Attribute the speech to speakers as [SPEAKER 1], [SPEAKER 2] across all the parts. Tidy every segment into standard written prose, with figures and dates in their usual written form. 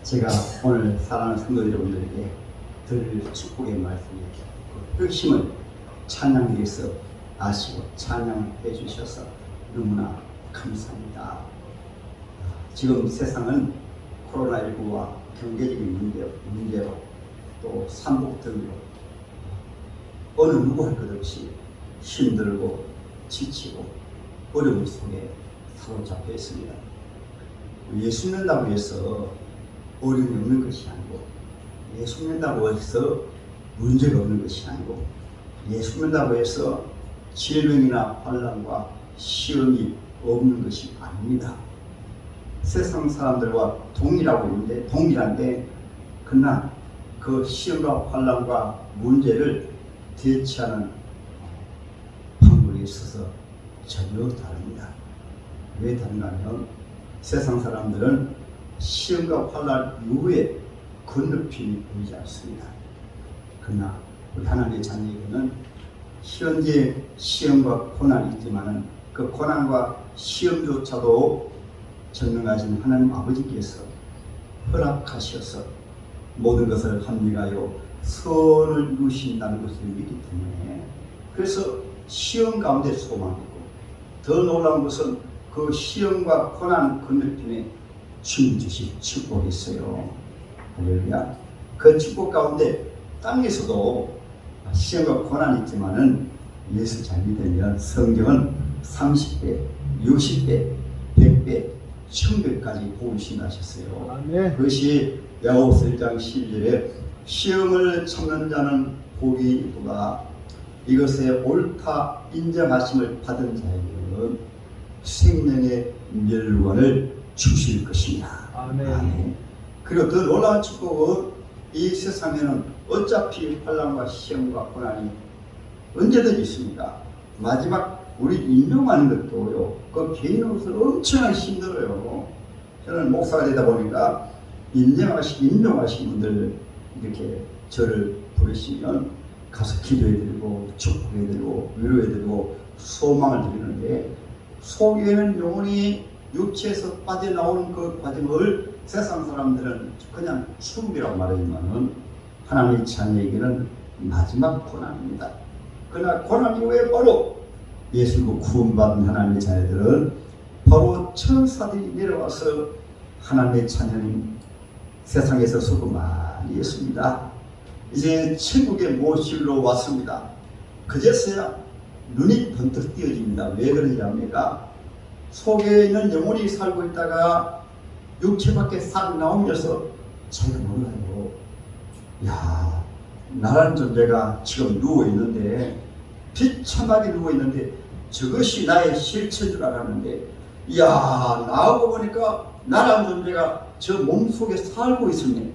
[SPEAKER 1] 제가 오늘 사랑하는 성도 여러분들에게 드릴 축복의 말씀이 그 핵심을 찬양에서 아시고 찬양해 주셔서 너무나 감사합니다. 지금 세상은 코로나19와 경제적인 문제로 또 삼복 등으로 어느 누구 할 것 없이 힘들고 지치고 어려움 속에 사로잡혀 있습니다. 예수 믿는다고 해서 어려움이 없는 것이 아니고, 예수 믿는다고 해서 문제가 없는 것이 아니고, 예수 믿는다고 해서 질병이나 환난과 시험이 없는 것이 아닙니다. 세상 사람들과 동일한데 그러나 그 시험과 환난과 문제를 대처하는 방법에 있어서 전혀 다릅니다. 왜 다른가 하면 세상 사람들은 시험과 환난 이후에 건너편이 보이지 않습니다. 그러나 우리 하나님의 자녀에게는 현재 시험과 고난이 있지만은 그 고난과 시험조차도 전능하신 하나님 아버지께서 허락하셔서 모든 것을 합리하여 선을 이루신다는 것을 믿기 때문에, 그래서 시험 가운데 소망이 있고, 더 놀라운 것은 그 시험과 고난 건너편에 주님 주신 축복이 있어요. 할렐루야. 그 축복 가운데 땅에서도 시험과 고난이 있지만은 예수 잘 믿으면 성경은 30배, 60배, 100배, 1000배까지 보이신다 하셨어요. 아멘. 그것이 야고보서 1장 12절에 시험을 참는 자는 복이 있도다. 이것에 옳다 인정하심을 받은 자에게는 생명의 멸관을 주실 것이냐. 아멘. 아멘. 그리고 더 놀라운 축복은 이 세상에는 어차피 환난과 시험과 고난이 언제든지 있습니다. 마지막 우리 임명하는 것도요, 그 개인으로서 엄청나게 힘들어요. 저는 목사가 되다 보니까 임명하신 분들 이렇게 저를 부르시면 가서 기도해드리고 축복해드리고 위로해드리고 소망을 드리는데, 속에는 영혼이 육체에서 빠져나오는 그 과정을 세상 사람들은 그냥 추움이라고 말하지만은 하나님의 자녀에게는 마지막 고난입니다. 그러나 고난 이후에 바로 예수로 구원받은 하나님의 자녀들은 바로 천사들이 내려와서 하나님의 자녀님 세상에서 수고 많이 했습니다. 이제 천국의 모실로 왔습니다. 그제서야 눈이 번뜩 띄어집니다. 왜 그러냐합니까? 속에 있는 영혼이 살고 있다가 육체 밖에 싹 나오면서 자기가 몰라요. 야, 나라는 존재가 지금 누워있는데, 비참하게 누워있는데 저것이 나의 실체인 줄 알았는데, 이야, 나하고 보니까 나라는 존재가 저 몸속에 살고 있었네.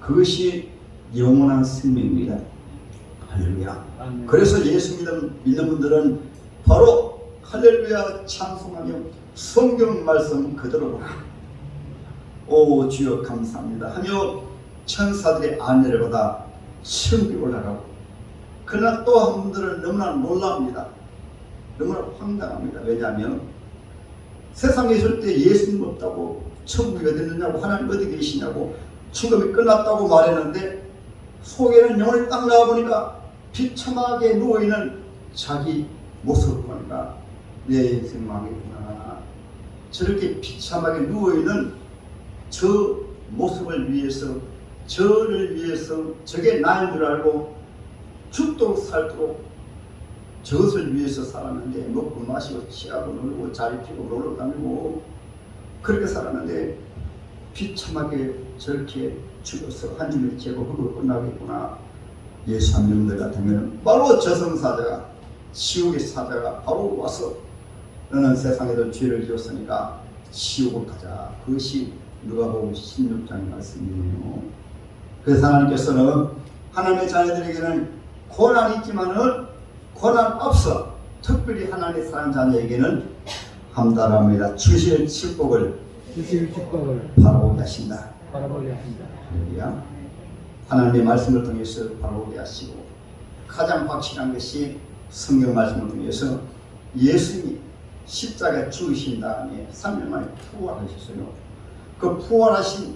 [SPEAKER 1] 그것이 영원한 생명입니다. 할렐루야. 그래서 예수 믿는 분들은 바로 할렐루야 찬송하며 성경 말씀 그대로 오 주여 감사합니다 하며 천사들의 안내를 받아 천국에 올라가고, 그러나 또 한 분들은 너무나 놀랍니다. 너무나 황당합니다. 왜냐하면 세상에 있을 때 예수님 없다고, 천국이 어디 있느냐고, 하나님 어디 계시냐고, 죽음이 끝났다고 말했는데 속에는 영혼이 딱 나와보니까 비참하게 누워있는 자기 모습을 보니까 내 인생 망했구나. 저렇게 비참하게 누워있는 저 모습을 위해서, 저를 위해서, 저게 나인 줄 알고 죽도록 살도록 저것을 위해서 살았는데, 먹고 마시고 취하고 놀고 자리 피고 놀러 다니고 그렇게 살았는데 비참하게 저렇게 죽어서 한 주일 재고 흙으로 끝나겠구나. 예수 안 믿는 들 같으면 바로 저승사자가, 지옥의 사자가 바로 와서 너는 세상에도 죄를 지었으니까 지옥을 가자. 그것이 누가복음 16장의 말씀이에요. 그래서 하나님께서는 하나님의 자녀들에게는 고난이 있지만은 고난 앞서 특별히 하나님의 사랑 자녀에게는 함달합니다. 주실 축복을 바라보게 하신다. 할렐루야. 하나님의 말씀을 통해서 바라보게 하시고, 가장 확실한 것이 성경 말씀을 통해서 예수님이 십자가에 죽으신 다음에 3일 만에 부활하셨어요. 그 부활하신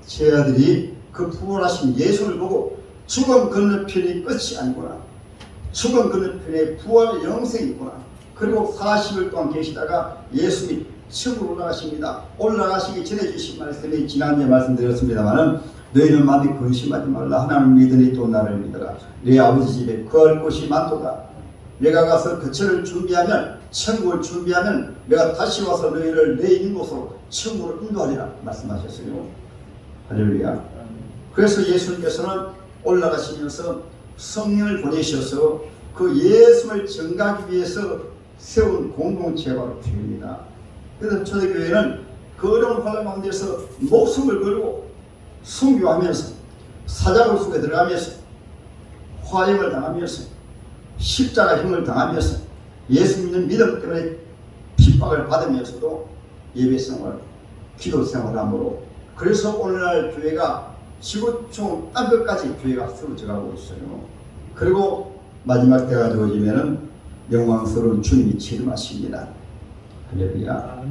[SPEAKER 1] 제 아들이 그 부활하신 예수를 보고 죽음 건너편이 끝이 아니구나. 죽음 건너편에 부활 영생이 있구나. 그리고 40일 동안 계시다가 예수님이 천국으로 올라가십니다. 올라가시기 전에 주신 말씀이 지난주에 말씀드렸습니다마는 너희는 마음에 근심하지 말라. 하나님을 믿으니 또 나를 믿어라. 내 아버지 집에 거할 곳이 많도다. 내가 가서 그처를 준비하면, 천국을 준비하면 내가 다시 와서 너희를 내 있는 곳으로 천국으로 인도하리라 말씀하셨어요. 할렐루야. 그래서 예수님께서는 올라가시면서 성령을 보내셔서 그 예수를 전가하기 위해서 세운 공동체가 바로 교회입니다. 그래서 초대교회는 그 어려운 환란 가운데서 목숨을 걸고 순교하면서 사자굴 속에 들어가면서 화형을 당하면서 십자가 형을 당하면서 예수 믿는 믿음 때문에 핍박을 받으면서도 예배생활, 기도생활함으로, 그래서 오늘날 교회가 지구촌 땅끝까지 교회가 세워져 가고 있어요. 그리고 마지막 때가 되어지면은 영광스러운 주님이 재림하십니다. 할렐루야.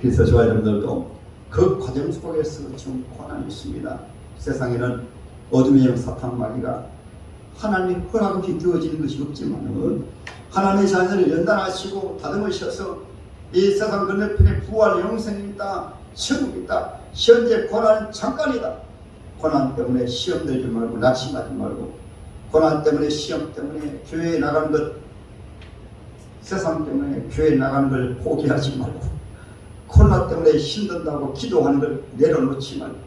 [SPEAKER 1] 그래서 저와 여러분들도 그 과정 속에서 지금 고난이 있습니다. 세상에는 어둠의 영 사탄마귀가 하나님의 허락 없이 되어지는 것이 없지만 하나님의 자녀를 연단하시고 다듬으셔서 이 세상 건너편에 부활 영생이 있다, 천국이 있다, 현재 고난은 잠깐이다. 고난 때문에 시험 들지 말고 낙심하지 말고, 고난 때문에 시험 때문에 교회에 나가는 것, 세상 때문에 교회에 나가는 걸 포기하지 말고, 코로나 때문에 힘든다고 기도하는 걸 내려놓지 말고,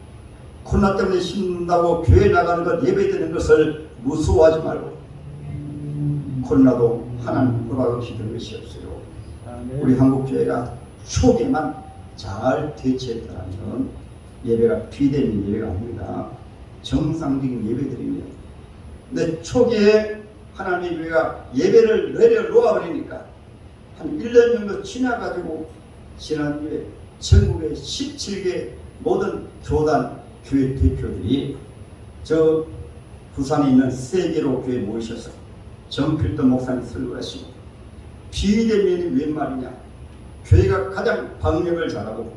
[SPEAKER 1] 코로나 때문에 힘든다고 교회에 나가는 것, 예배드리는 것을 무서워하지 말고, 코로나도 하나님 허락 없이 될 것이 없어요. 우리 한국교회가 초기에만 잘 대처했다면 예배가 비대면 예배가 아닙니다. 정상적인 예배드립니다. 근데 초기에 하나님의 교회가 예배를 내려놓아 버리니까 한 1년 정도 지나가지고 지난주에 전국의 17개 모든 교단 교회 대표들이 저 부산에 있는 세계로 교회 모이셔서 정필도 목사님 설교하시고, 비대면이 웬 말이냐, 교회가 가장 방역을 잘하고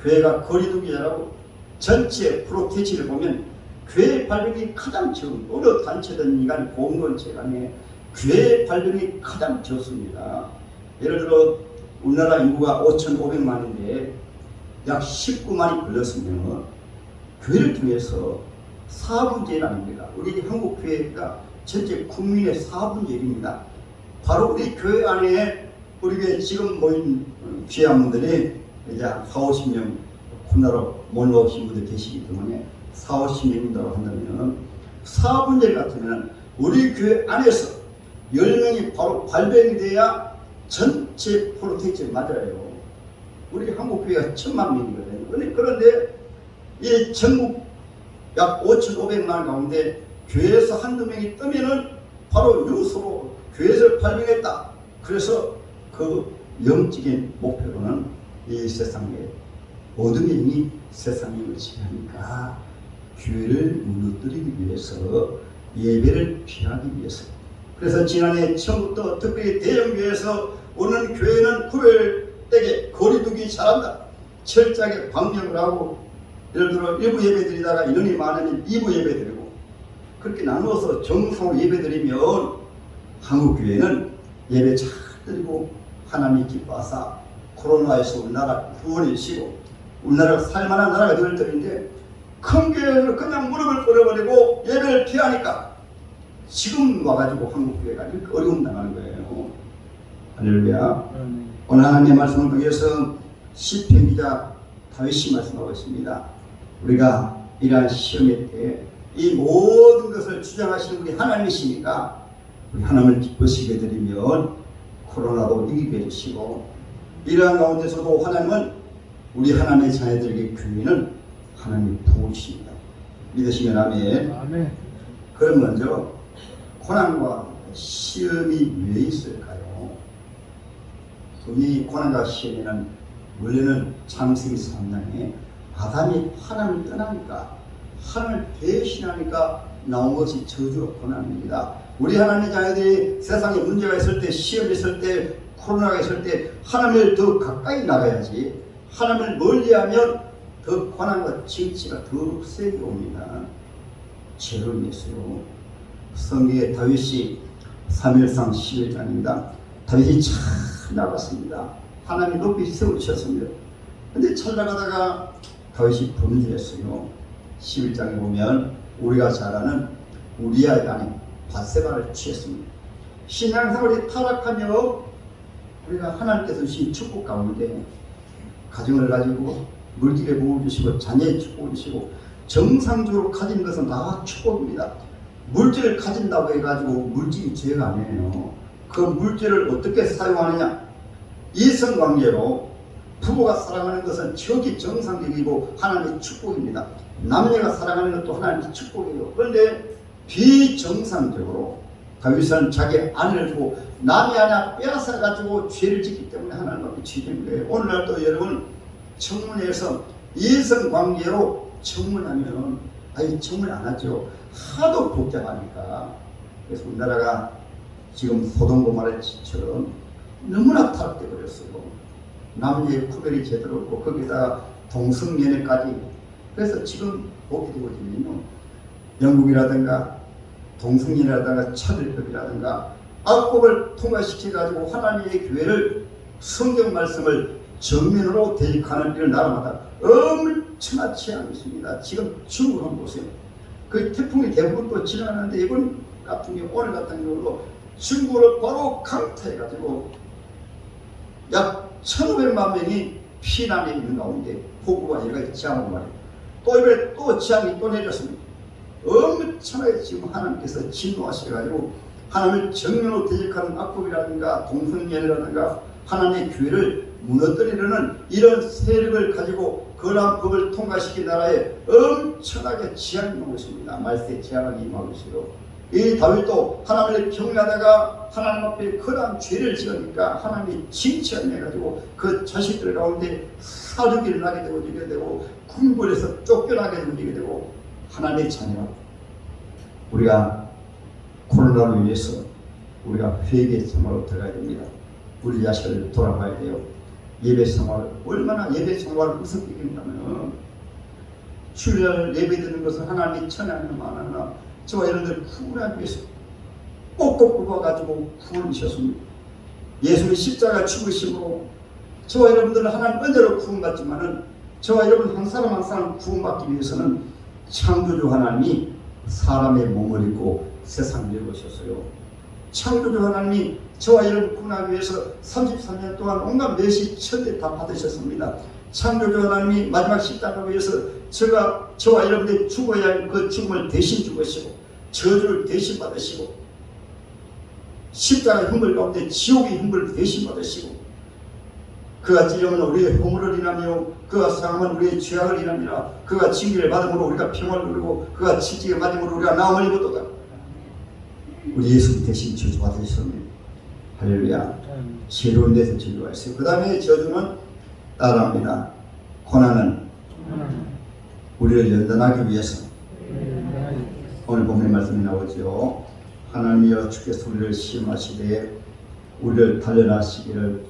[SPEAKER 1] 교회가 거리두기 잘하고 전체 프로테치를 보면 교회 발병이 가장 적은, 어느 단체든 인간 공동체 간에 교회 발병이 가장 적습니다. 예를 들어 우리나라 인구가 5,500만인데 약 19만이 걸렸으면 교회를 통해서 4분의 1 아닙니다. 우리 한국 교회가 전체 국민의 4분의 1입니다. 바로 우리 교회 안에 우리 교회 지금 모인 귀한 분들이 이제 4, 50명 코로나로 못 나오신 분들 계시기 때문에 4, 50명이라고 한다면 4분의 1 같으면 우리 교회 안에서 10명이 바로 발병이 돼야 전체 프로텍트에 맞아요. 우리 한국 교회가 1,000만 명이거든요. 그런데 이 전국 약 5,500만 가운데 교회에서 한두 명이 뜨면은 바로 유수로 교회에서 발병했다. 그래서 그 영적인 목표로는 이 세상에 어둠의 영이 세상을 지배하니까 교회를 무너뜨리기 위해서, 예배를 피하기 위해서. 그래서 지난해 처음부터 특별히 대형교회에서 오는 교회는 구별되게 거리두기 잘한다, 철저하게 방역을 하고, 예를 들어 1부 예배 드리다가 인원이 많으면 2부 예배 드리고, 그렇게 나누어서 정성으로 예배 드리면 한국교회는 예배 잘 드리고 하나님이 기뻐하사 코로나에서 우리나라 구원해 주시고 우리나라가 살만한 나라가 될 터인데, 큰 교회를 그냥 무릎을 꿇어버리고 예배를 피하니까 지금 와가지고 한국교회가 이렇게 어려움 당하는 거예요. 할렐루야. 오늘 하나님의 말씀을 통해서 시편 기자 다윗이 말씀하고 있습니다. 우리가 이러한 시험의 때에 이 모든 것을 주장하시는 분이 하나님이시니까 우리 하나님을 기쁘시게 드리면 코로나도 이기게 해주시고, 이러한 가운데서도 하나님은 우리 하나님의 자녀들에게 교회는 하나님이 부으십니다. 믿으시면 아멘.
[SPEAKER 2] 아멘.
[SPEAKER 1] 그럼 먼저 고난과 시험이 왜 있을까요? 이 고난과 시험에는 원래는 창세기 3장에 아담이 하나님을 떠나니까, 하나님을 배신하니까 나온 것이 저주와 고난입니다. 우리 하나님의 자녀들이 세상에 문제가 있을 때, 시험이 있을 때, 코로나가 있을 때 하나님을 더 가까이 나가야지, 하나님을 멀리하면 더 고난과 진치가 더 세게 옵니다. 죄로 인해서요. 성경에 다윗이 사무엘상 11장입니다. 다윗이 잘 나갔습니다. 하나님이 높이 세우셨습니다. 근데 잘 나가다가 다윗이 범죄했어요. 11장에 보면 우리가 잘 아는 우리아의 아내 밧세바를 취했습니다. 신앙생활이 타락하며 우리가 하나님께서 주신 축복 가운데 가정을 가지고 물질의 복을 주시고 자녀의 축복을 주시고 정상적으로 가진 것은 다 축복입니다. 물질을 가진다고 해가지고 물질이 죄가 아니에요. 그 물질을 어떻게 사용하느냐? 이성관계로 부부가 사랑하는 것은 저기 정상적이고 하나님의 축복입니다. 남녀가 사랑하는 것도 하나님의 축복이에요. 그런데 비정상적으로 다윗은 자기 아내를 두고 남의 아내 빼앗아가지고 죄를 짓기 때문에 하나님 앞에 죄진 거예요. 오늘날도 여러분 청문회에서 이성관계로 청문하면 청문 안 하죠. 하도 복잡하니까. 그래서 우리나라가 지금 소돔고모라처럼 너무나 타락돼 버렸어요. 남녀의 구별이 제대로 없고 거기다가 동성연애까지. 그래서 지금 보게 되거든요. 영국이라든가 동성연애라든가 차별법이라든가 악법을 통과시켜가지고 하나님의 교회를 성경 말씀을 정면으로 대입하는 이런 나라마다 엄청나지 않습니다. 지금 중국을 한번 보세요. 그 태풍이 대부분 또 지나가는데 이번 같은 경우 오늘 같은 경우도 중국을 바로 강타해가지고 약 1,500만 명이 피난해 있는 가운데 폭우가 여기가 지하고 말이에요. 또 이번에 또 지하이 또 내렸습니다. 엄청나게 지금 하나님께서 진노하셔가지고 하나님을 정면으로 대적하는 악법이라든가 동성연애라든가 하나님의 교회를 무너뜨리려는 이런 세력을 가지고 거란 법을 통과시킨 나라에 엄청나게 지향이 오고 있습니다. 말세 재앙이 임하고 있어요. 이 다윗도 하나님을 경외하다가 하나님 앞에 거란 죄를 지으니까 하나님이 징치를 내가지고 그 자식들 가운데 사륙이 나게 되고 이게 되고 궁궐에서 쫓겨나게 되고 이게 되고 하나님의 자녀 우리가 코로나로 인해서 우리가 회개 생활로 들어가야 됩니다. 우리 자신을 돌아봐야 돼요. 예배 생활 얼마나 예배 생활을 우습게 했다면 주일 예배 드리는 것은 하나님이 천양을 만하나 저와 여러분들 구원하기 위해서 꼭꼭 뽑아가지고 구원하셨습니다. 예수의 십자가 죽으심으로 저와 여러분들은 하나님 은혜로 구원받지만은 저와 여러분 한 사람 한 사람 구원받기 위해서는 창조주 하나님이 사람의 몸을 입고 세상을 내어오셨어요. 창조주 하나님이 저와 여러분 구원하기 위해서 33년 동안 온갖 멸시 천대 다 받으셨습니다. 창조주 하나님이 마지막 십자가를 위해서 저와 여러분들이 죽어야 할 그 죽음을 대신 죽으시고 저주를 대신 받으시고 십자가의 형벌 가운데 지옥의 형벌을 대신 받으시고 그가 찔림은 우리의 허물을 인하며 그가 상함은 우리의 죄악을 인함이라 그가 징계를 받음으로 우리가 평화를 누리고 그가 치지에 맞음으로 우리가 나음을 입었도다. 우리 예수님 대신 저주 받으셨습니다. 할렐루야. 새로운 데서 저주가 있어요. 그 다음에 저주는 따라합니다. 고난은 우리를 연단하기 위해서 오늘 본문의 말씀이 나오죠. 하나님이여 주께서 우리를 시험하시되 우리를 단련하시기를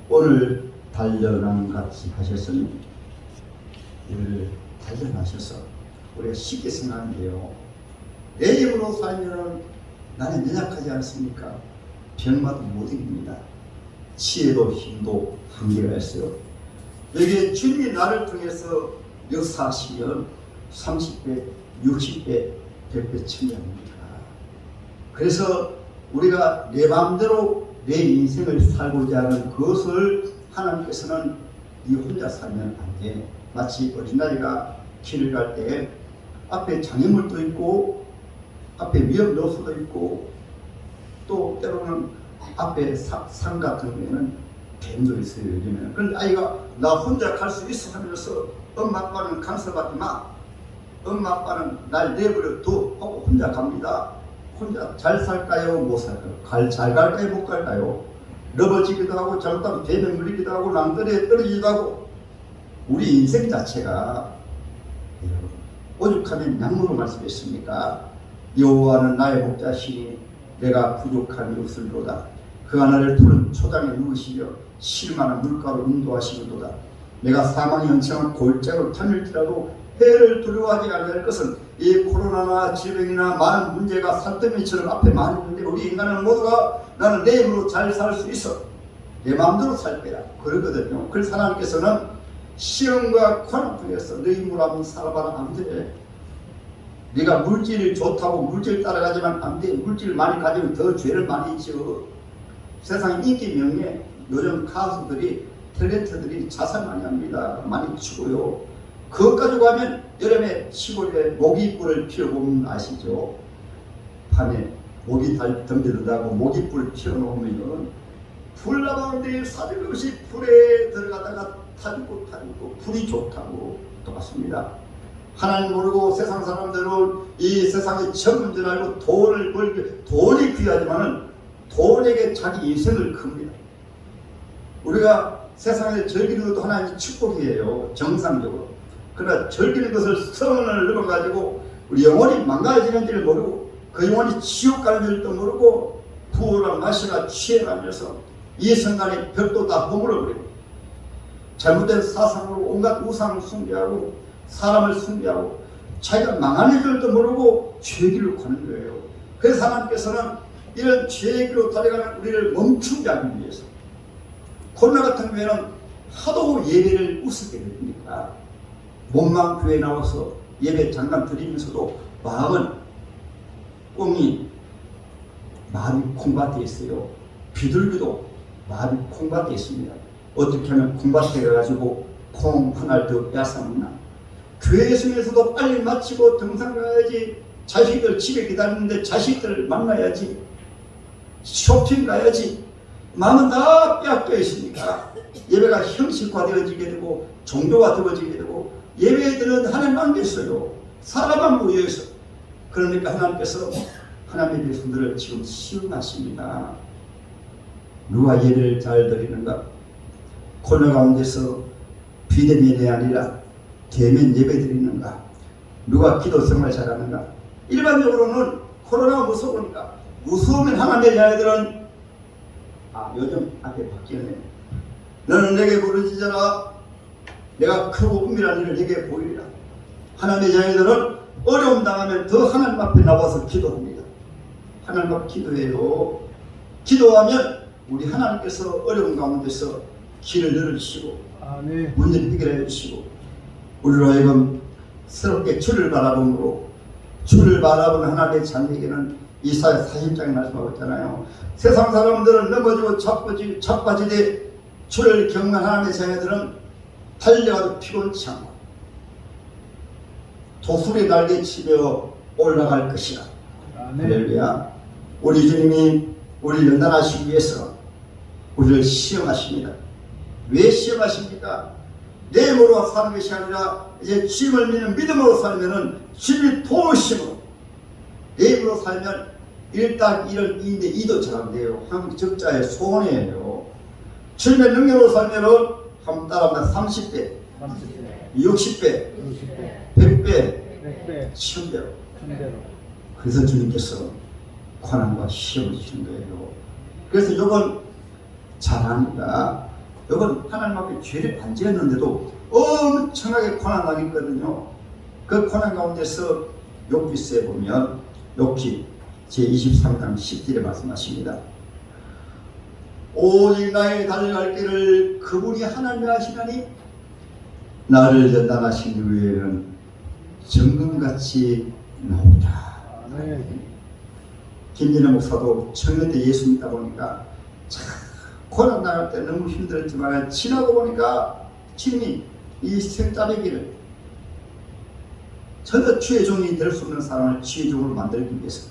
[SPEAKER 1] 오늘 단련한 같이 하셨으니 우리를 단련하셔서 우리가 쉽게 생각하는데요. 내 힘으로 살면 나는 연약하지 않습니까? 병마도 못 이깁니다. 치에도 힘도 한계가 있어요. 여기에 주님이 나를 통해서 역사하시면 30배, 60배, 100배 증량합니다. 그래서 우리가 내 마음대로 내 인생을 살고자 하는 그것을 하나님께서는 네 혼자 살면 안 돼. 마치 어린아이가 길을 갈 때 앞에 장애물도 있고 앞에 위험 요소도 있고 또 때로는 앞에 산 같은 경우에는 뱀도 있어요. 요즘에는. 그런데 아이가 나 혼자 갈 수 있어 하면서 엄마 아빠는 간섭하지 마. 엄마 아빠는 날 내버려 둬 하고 혼자 갑니다. 혼자 잘 살까요? 못 살까요? 잘 갈까요? 못 갈까요? 넘어지기도 하고 잘못하면 뱀에 물리기도 하고 남들에 떨어지기도 하고 우리 인생 자체가 오죽하면 양무로 말씀했습니까? 여호와는 나의 목자시니 내가 부족함이 없을도다. 그 하나를 푸른 초장에 누우시며 실만한 물가로 인도하시는도다. 내가 사망의 연창을 골짜기로 타밀지라도 해를 두려워하지 않을 것은 이 코로나나 질병이나 많은 문제가 산더미처럼 앞에 많이 있는데 우리 인간은 모두가 나는 내 힘으로 잘 살 수 있어. 내 마음대로 살 거야. 그러거든요. 그래서 하나님께서는 시험과 고난 중에서 너 힘으로 한번 살아봐라 안 돼. 네가 물질이 좋다고 물질 따라가지만 안 돼. 물질을 많이 가지면 더 죄를 많이 지어. 세상 인기 명예 요즘 가수들이 탤런트들이 자살 많이 합니다. 많이 치고요. 그것 가지고 하면 여름에 시골에 모기불을 피워보면 아시죠? 밤에 모기 덤벼들다고 모기불을 피워놓으면 불 나가는데 사정없이 불에 들어가다가 타죽고 불이 좋다고 똑같습니다. 하나님 모르고 세상 사람들은 이 세상의 전문 줄 알고 돈을 벌기 돈이 귀하지만은 돈에게 자기 인생을 큽니다. 우리가 세상에 즐기는 것도 하나님의 축복이에요. 정상적으로. 그러나 즐기는 것을 성을 넘어가지고 우리 영혼이 망가지는지를 모르고 그 영혼이 지옥 가는 줄도 모르고 부어라 마시라 취해가면서 이 순간에 벽도 다 허물어버리고 잘못된 사상으로 온갖 우상을 숭배하고 사람을 숭배하고 자기가 망하는 줄도 모르고 죄길로 가는 거예요. 그래서 하나님께서는 이런 죄길로 달려가는 우리를 멈추게 하기 위해서 코로나 같은 경우에는 하도 예배를 우습게 드립니까? 몸만 교회에 나와서 예배 잠깐 드리면서도 마음은 꽁이 마음이 콩밭에 있어요. 비둘기도 마음이 콩밭에 있습니다. 어떻게 하면 콩밭에 가가지고 콩 하나를 더 뺏어먹나? 교회 있으면서도 빨리 마치고 등산 가야지. 자식들 집에 기다리는데 자식들 만나야지. 쇼핑 가야지. 마음은 다 빼앗겨 있으니까 예배가 형식화되어지게 되고 종교가 되어지게 되고 예배들은 하나님 안 계셔요. 사람만 모여있어. 그러니까 하나님께서 하나님의 백성들을 지금 시험하십니다. 누가 예배를 잘 드리는가? 코로나 가운데서 비대면이 아니라 대면 예배 드리는가? 누가 기도 생활 잘하는가? 일반적으로는 코로나가 무서우니까 무서우면 하나님의 자녀들은 요즘 앞에 바뀌었네. 너는 내게 부르짖어라. 내가 크고 은밀한 일을 내게 보이리라. 하나님의 자녀들은 어려움 당하면 더 하나님 앞에 나와서 기도합니다. 하나님 앞에 기도해요. 기도하면 우리 하나님께서 어려운 가운데서 길을 열어주시고 문제를 해결해 주시고 우리로 하여금 새롭게 주를 바라봄으로 주를 바라보는 하나님의 자녀에게는 이사야 40장에 말씀하고 있잖아요. 세상 사람들은 넘어지고 자빠지되 주를 경외하는 하나님의 자녀들은 달려가도 피곤치 않고 도술의 날개 치며 올라갈 것이라. 할렐루야. 우리 주님이 우리를 연단하시기 위해서 우리를 시험하십니다. 왜 시험하십니까? 내 힘으로 사는 것이 아니라 이제 주님을 믿는 믿음으로 살면은 주님이 도우심으로 내 힘으로 살면 1딱 1은 2인데 2도 잘 안 돼요. 한국 적자의 소원이에요. 주님의 능력으로 살면은 한번 따라하면 30배, 60배, 100배, 1000배로. 그래서 주님께서 고난과 시험을 주신 거예요. 그래서 이건 잘하니까 이건 하나님 앞에 죄를 안 지었는데도 엄청나게 고난 당했거든요. 그 고난 가운데서 욥기서에 보면 욥기 제23장 10절에 말씀하십니다. 오직 나의 달려갈 길을 그분이 하나님이 하시나니 나를 연단하신 후에는 정금같이 나오리라. 김진애 목사도 청년 때 예수 믿다 보니까 참 고난 나갈 때 너무 힘들었지만 지나고 보니까 주님이 이 생짜배기를 전혀 주의 종이 될 수 없는 사람을 주의 종으로 만들기 위해서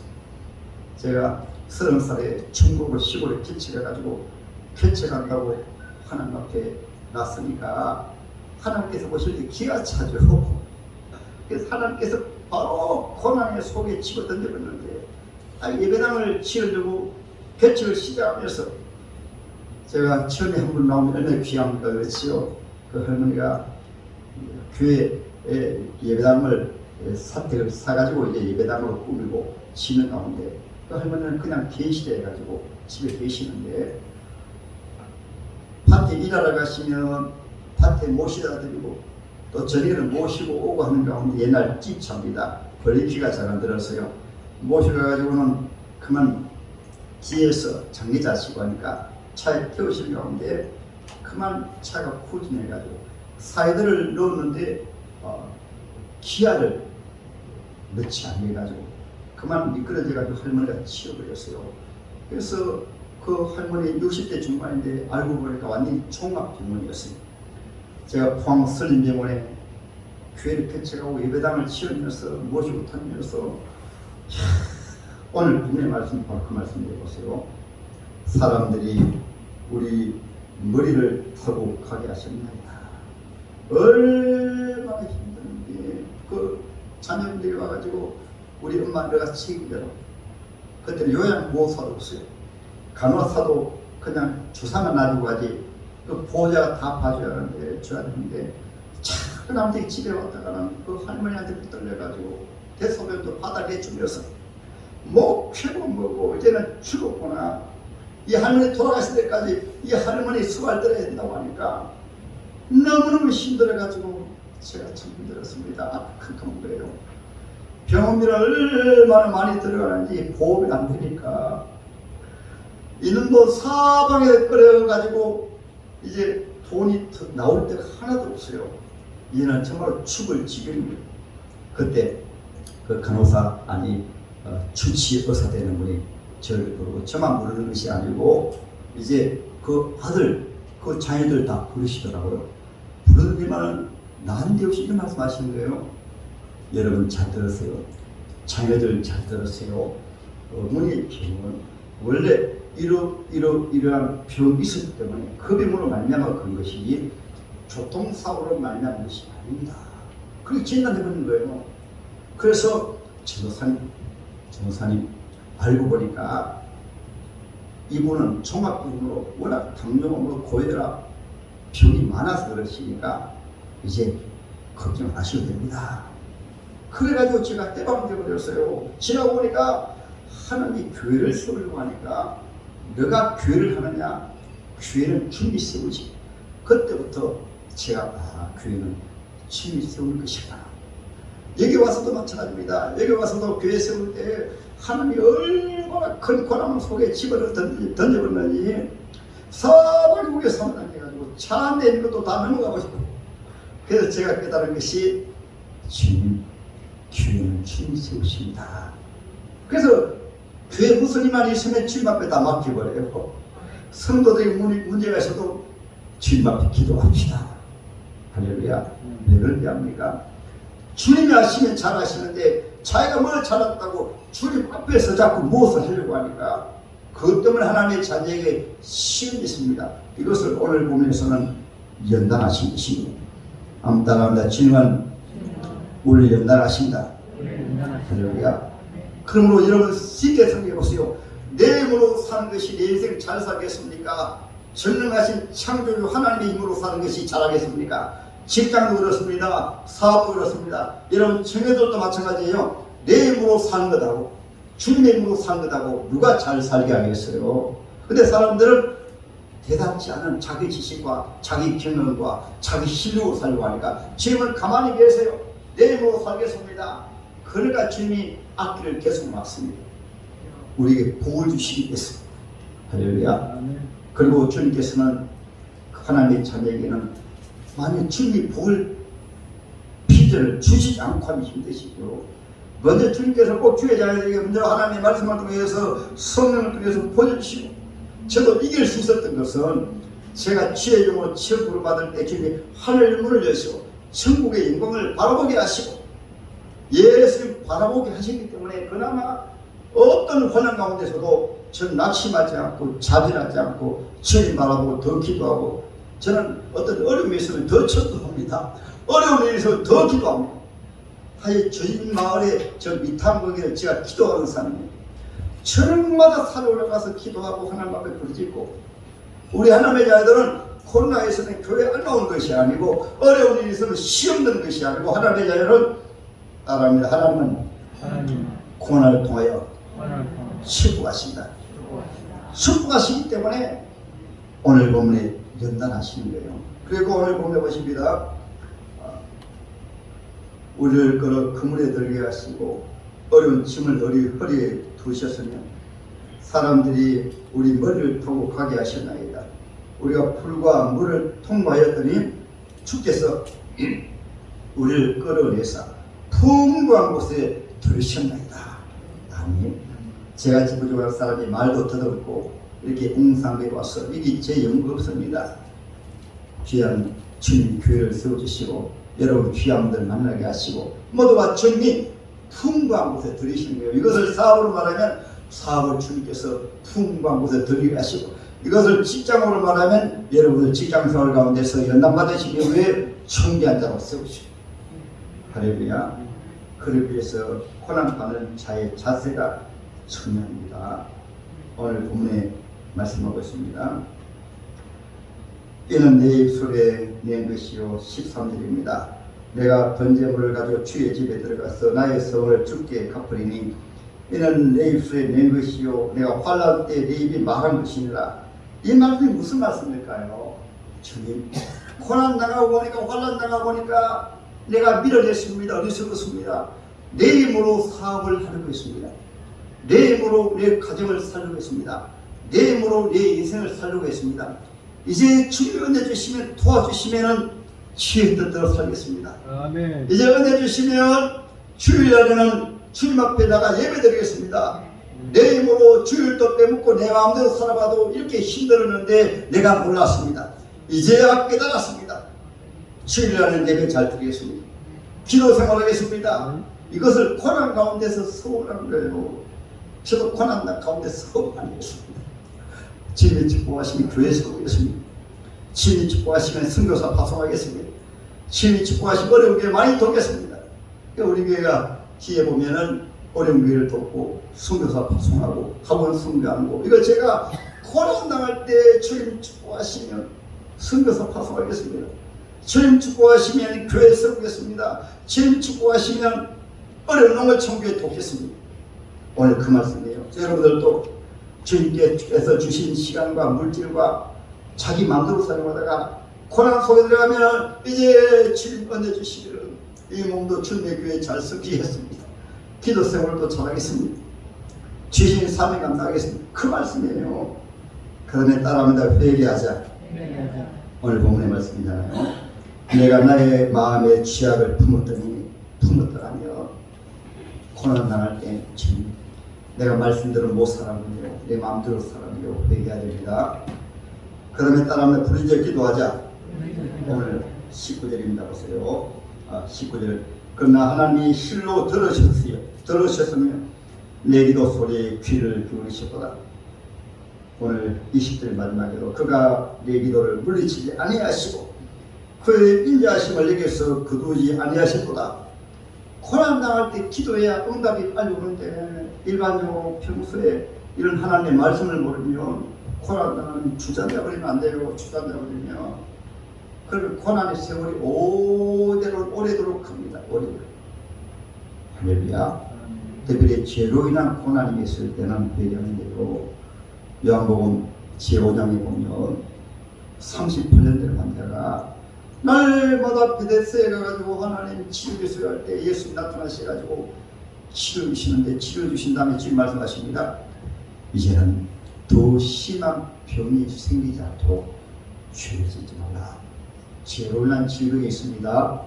[SPEAKER 1] 제가 30살에 천국을 시골에 개척해가지고 개척한다고 하나님 앞에 났으니까 하나님께서 보실 때 기가 차죠. 그래서 하나님께서 바로 고난의 속에 집어 던져버렸는데 예배당을 지으려고 개척을 시작하면서 제가 처음에 한 분 나오면 얼마나 귀합니까? 그렇지요. 그 할머니가 교회에 예배당을 사택을 사가지고 이제 예배당으로 꾸미고 지는 가운데 그 할머니는 그냥 계시대 해가지고 집에 계시는데 밭에 일하러 가시면 밭에 모시다 드리고 또 저녁에는 모시고 오고 하는 가운데 옛날 찌차입니다. 벌리기가 잘 안 들었어요. 모셔가지고는 그만 뒤에서 장례자 시고 하니까 차에 태우시는 가운데 그만 차가 후진해가지고 사이드를 넣었는데 기아를 넣지 않아가지고 그만 미끄러져가지고 할머니가 치워버렸어요. 그래서 그 할머니 60대 중반인데 알고 보니까 완전히 총합병원이었어요. 제가 포항 설림병원에 교회를 개척하고 예배당을 치우면서 모시고 다니면서 오늘 분의 말씀 바로 그 말씀 해보세요. 사람들이 우리 머리를 타고 가게 하셨나이다. 얼마나 힘든데 그 자녀분들이 와가지고 우리 엄마 내가 책임져라. 그때는 요양보호사도 없어요. 간호사도 그냥 주사만 놔두고 가지 그 보호자가 다 봐줘야 하는데 줘야 되는데 참 남들이 집에 왔다가는 그 할머니한테 붙들려가지고 대소변도 바닥에 주면서 뭐 쾌고 뭐고 이제는 죽었구나. 이 할머니 돌아가실 때까지 이 할머니 수발 들어야 된다고 하니까 너무너무 힘들어가지고 제가 참 힘들었습니다. 큰 거예요. 병원비를 얼마나 많이 들어가는지 보험이 안 되니까 이는 뭐 사방에 끌어가지고 이제 돈이 나올 때가 하나도 없어요. 얘는 정말 죽을 지경이에요. 그때 그 간호사 아니 주치 의사 되는 분이 저를 부르고 저만 부르는 것이 아니고 이제 그 아들 그 자녀들 다 부르시더라고요. 부르기만은 난데없이 이런 말씀 하시는 거예요. 여러분 잘 들으세요. 자녀들 잘 들으세요. 어머니 병은 원래 이러한 병이 있었기 때문에 그 병으로 말미암아 그런 것이 교통사고로 말미암은 것이 아닙니다. 그렇게 진단해버린 거예요. 그래서 전도사님 알고 보니까 이분은 종합병으로 워낙 당뇨로 고혈압 병이 많아서 그러시니까 이제 걱정 안 하셔도 됩니다. 그래가지고 제가 때방되어 버렸어요. 지나고 보니까 하나님이 교회를 세우려고 하니까 너가 교회를 하느냐? 교회는 주님이 세우지. 그때부터 제가 교회는 주님이 세우는 것이구나. 여기 와서도 마찬가지입니다. 여기 와서도 교회 세울 때 하나님이 얼마나 큰 고난 속에 집어를 던져버렸는지 사방국에 사무당해가지고 차 안 내는 것도 다 넘어가고 싶어요. 그래서 제가 깨달은 것이 주님, 교회는 주님이 세우십니다. 그래서 교회 무슬림만 있으면 주님 앞에 다 맡겨버려요. 성도들이 문제가 있어도 주님 앞에 기도합시다. 할렐루야. 왜 그런지 압니까? 주님이 하시면 잘하시는데 자기가 뭘 잘했다고 주님 앞에서 자꾸 무엇을 하려고 하니까 그것 때문에 하나님의 자녀에게 시험이 있습니다. 이것을 오늘 보면서는 연단하신 것입니다. 한번 따라합니다. 주님은 우리를 연단하신다. 할렐루야. 그러므로 여러분 쉽게 생각해 보세요. 내 힘으로 사는 것이 내 인생 잘 살겠습니까? 전능하신 창조주 하나님의 힘으로 사는 것이 잘하겠습니까? 직장도 그렇습니다. 사업도 그렇습니다. 여러분 청년들도 마찬가지예요. 내 힘으로 사는 것하고 주님의 힘으로 사는 것하고 누가 잘 살게 하겠어요? 근데 사람들은 대단치 않은 자기 지식과 자기 경험과 자기 실력으로 살려고 하니까 주님은 가만히 계세요. 내 힘으로 살겠습니다. 그러니까 주님이 악기를 계속 막습니다. 우리에게 복을 주시기 위해서. 할렐루야. 그리고 주님께서는 하나님의 자녀에게는 만약 주님이 복을 피자를 주시지 않고 하면 힘드시죠. 먼저 주님께서 꼭 주의 자녀에게 먼저 하나님의 말씀을 통해서 성령을 통해서 보여주시고 저도 이길 수 있었던 것은 제가 주의 영으로 천국을 받을 때 주님이 하늘 문을 여시고 천국의 영광을 바라보게 하시고 예수님 바라보게 하시기 때문에 그나마 어떤 환난 가운데서도 저는 낙심하지 않고 자진하지 않고 주님 바라보고 더 기도하고 저는 어떤 어려움이 있으면 더 전도합니다. 어려운 일이 있으면 더 기도합니다. 하여 주님 마을에 저 미탐거기를 제가 기도하는 사람입니다. 저녁마다 산에 올라가서 기도하고 하나님 앞에 부르짖고 우리 하나님의 자녀들은 코로나에 있으면 교회 안 나오는 것이 아니고 어려운 일이 있으면 시험 드는 것이 아니고 하나님의 자녀는 따라합니다. 하나님은 고난을 통하여 축복하신다. 축복하시기 때문에 오늘 본문에 연단하시는 거예요. 그리고 오늘 보면 보십니다. 우리를 끌어 그물에 들게 하시고 어려운 짐을 허리에 두셨으면 사람들이 우리 머리를 타고 가게 하셨나이다. 우리가 풀과 물을 통과하였더니 주께서 우리를 끌어내사 풍부한 곳에 들으셨나이다. 아멘. 제가 부족한 사람이 말도 더듬고 이렇게 웅상에 와서 이게 제 연구 없습니다. 귀한 주님 교회를 세워주시고 여러분 귀한 분들 만나게 하시고 모두가 주님이 풍부한 곳에 들이시는 거예요. 이것을 사업으로 말하면 사업을 주님께서 풍부한 곳에 들이게 하시고, 이것을 직장으로 말하면 여러분들 직장생활 가운데서 연단받으신 이후에 청기한 자로 세우시고, 할렐루야. 그를 위해서 고난받는 자의 자세가 중요합니다. 오늘 본문에 말씀하고 있습니다. 이는 내 입술에 낸 것이요 13절입니다. 내가 번제물을 가지고 주의 집에 들어가서 나의 성을 주께 갚으리니 이는 내 입술에 낸 것이요 내가 환난 때 내 입이 말한 것이니라. 이 말씀이 무슨 말씀일까요? 주님, 고난 당하고 보니까 환난 당하고 보니까 내가 밀어냈습니다. 어리석었습니다. 내 힘으로 사업을 하려고 했습니다. 내 힘으로 내 가정을 살려고 했습니다. 내 힘으로 내 인생을 살려고 했습니다. 이제 주님이 은혜 주시면 도와주시면 지혜 뜻대로 살겠습니다. 아멘. 이제 은혜 주시면 주일날에는 주님 앞에 나가 예배드리겠습니다. 내 힘으로 주일도 빼먹고 내 마음대로 살아봐도 이렇게 힘들었는데 내가 몰랐습니다. 이제야 깨달았습니다. 주일날에는 예배 잘 드리겠습니다. 기도 생활하겠습니다. 이것을 고난 가운데서 서운한 거예요. 저도 고난 가운데서 서운한 것입니다. 주님이 축복하시면 교회 세우겠습니다. 주님이 축복하시면 선교사 파송하겠습니다. 주님이 축복하시면 어려운 교회 많이 돕겠습니다. 우리 교회가 뒤에 보면은 어려운 교회를 돕고 선교사 파송하고 학원 선교하고, 이거 제가 고난 당할 때 주님 축복하시면 선교사 파송하겠습니다. 주님 축복하시면 교회 세우겠습니다. 주님 축복하시면 어려운 농어촌교회 돕겠습니다. 오늘 그 말씀이에요. 여러분들도 주님께서 주신 시간과 물질과 자기 마음대로 사용하다가 고난 속에 들어가면 이제 주님 은혜 주시기를 이 몸도 주님의 교회에 잘 쓰기 했습니다. 기도 생활도 잘하겠습니다. 주신 삶에 감사하겠습니다. 그 말씀이에요. 그다음에 따라합니다. 회개하자. 오늘 본문의 말씀이잖아요. 내가 나의 마음의 취약을 품었더라며 고난 당할 때 주님, 내가 말씀대로 못 살았군요. 내 마음대로 살았군요. 회개해야 됩니다. 그 다음에 따라하면 부르짖어 기도하자. 오늘 19절입니다. 보세요. 19절. 그러나 하나님이 실로 들으셨으면 내 기도 소리에 귀를 기울이셨도다. 오늘 20절 마지막으로 그가 내 기도를 물리치지 아니하시고 그의 인자하심을 내게서 거두지 아니하셨도다. 고난 당할 때 기도해야 응답이 빨리 오는데 일반적으로 평소에 이런 하나님의 말씀을 모르면 고난 당하면 주저되어 버리면 안 돼요. 주저되어 버리면 그러면 고난의 세월이 오래도록 합니다. 오래도록. 할렐루야. 특별히 죄로 인한 고난이 있을 때는 회개하는데요. 요한복음 제5장에 보면 38년 된 환자가 날마다 베데스에 가가지고 하나님 치료주세요 할 때 예수님 나타나셔가지고 치료 주신 다음에 지금 말씀하십니다. 이제는 더 심한 병이 생기지 않도록 죄를 짓지 말라. 죄로 인한 질병이 있습니다.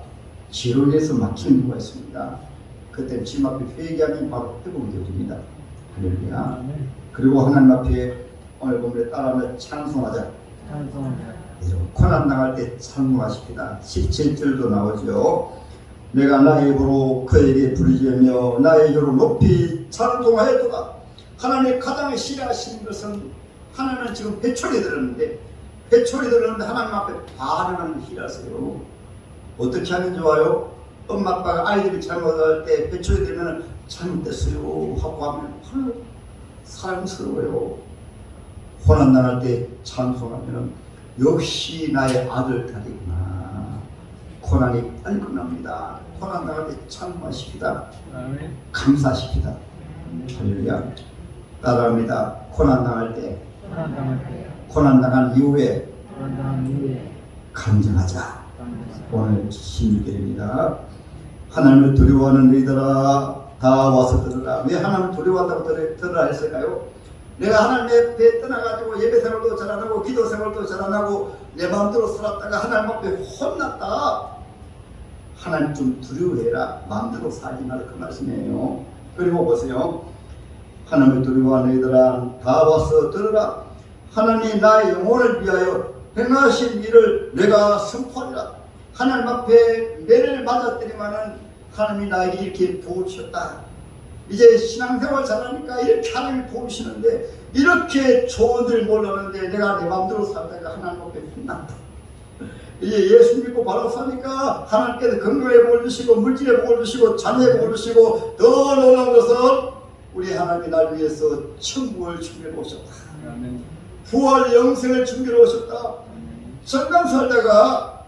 [SPEAKER 1] 죄로 인해서 막히는 이유가 있습니다. 그때 주님 앞에 회개하면 바로 회복이 되어집니다. 할렐루야. 그리고 하나님 앞에 오늘 본문에 따라하며 찬송하자. 여러분 고난 당할 때 찬송하십니다. 17절도 나오죠. 내가 나의 입으로 그에게 부르짖으며 나의 입으로 높이 찬송하였도다. 하나님의 가장 싫어하시는 것은, 하나님은 지금 회초리 들었는데 하나님 앞에 반응하는 싫어하세요. 어떻게 하면 좋아요? 엄마 아빠가 아이들이 잘못할 때 회초리 들면 잘못됐어요 하고 하면 사랑스러워요. 고난 당할 때 찬송하면 역시 나의 아들 딸이구나. 고난이 빨리 끝납니다. 고난 당할 때 찬송하십니다. 감사하십니다. 할렐루야. 따라합니다. 고난 당할 때, 고난 당한 이후에 간증하자. 오늘 16절입니다. 하나님을 두려워하는 너희들아 다 와서 들으라. 왜 하나님을 두려워한다고 들으라 했을까요? 내가 하나님 앞에 떠나가지고 예배생활도 잘 안하고 기도생활도 잘 안하고 내 마음대로 살았다가 하나님 앞에 혼났다. 하나님 좀 두려워해라. 마음대로 살지 말라 그 말씀이에요. 그리고 보세요. 하나님을 두려워하는 너희들아 다 와서 들으라. 하나님이 나의 영혼을 위하여 행하신 일을 내가 선포하리라. 하나님 앞에 매를 맞았더니만은 하나님이 나에게 이렇게 도우셨다. 이제 신앙생활 잘하니까 이렇게 하나님이 도우시는데 이렇게 좋은 줄 몰랐는데 내가 내 마음대로 살다가 하나님 앞에 혼났다. 이제 예수 믿고 바로 사니까 하나님께서 건강의 복을 주시고 물질의 복을 주시고 자녀의 복을 주시고 더 놀라운 것은 우리 하나님이 날 위해서 천국을 준비해 오셨다. 부활 영생을 준비해 오셨다. 잠깐 살다가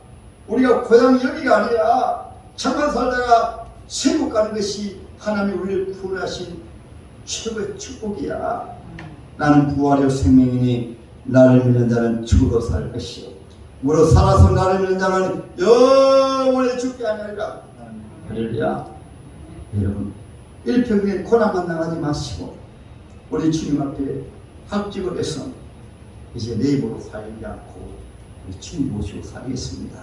[SPEAKER 1] 우리가 고향 여기가 아니라 잠깐 살다가 세국 가는 것이 하나님이 우리를 구원하신 최고의 축복이야. 나는 부활의 생명이니 나를 믿는 자는 죽어도 살 것이요 무릇 살아서 나를 믿는 자는 영원히 죽지 아니하리라. 할렐루야. 여러분 일평생 고난만 당하지 마시고 우리 주님 앞에 합직을 해서 이제 내 입으로 살지 않고 우리 주님 모시고 살겠습니다.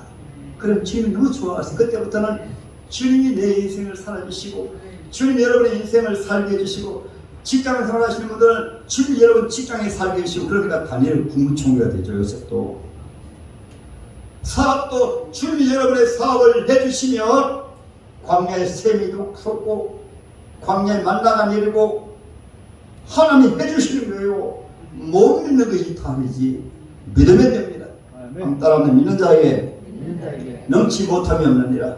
[SPEAKER 1] 그럼 주님이 너무 좋아서 그때부터는 주님이 내 인생을 살아주시고 주님이 여러분의 인생을 살게 해주시고 직장을 생활하시는 분들은 주님이 여러분 직장에 살게 해주시고 그러니까 다니엘 국무총리가 되죠. 요셉도 사업도 주님이 여러분의 사업을 해주시면 광야에 샘이도 솟고 광야에 만나가 내리고 하나님이 해주시는 거예요. 못 믿는 것이 답이지 믿으면 됩니다. 따라하면 믿는 자에게 넘치 못함이 없느니라.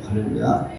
[SPEAKER 1] 할렐루야.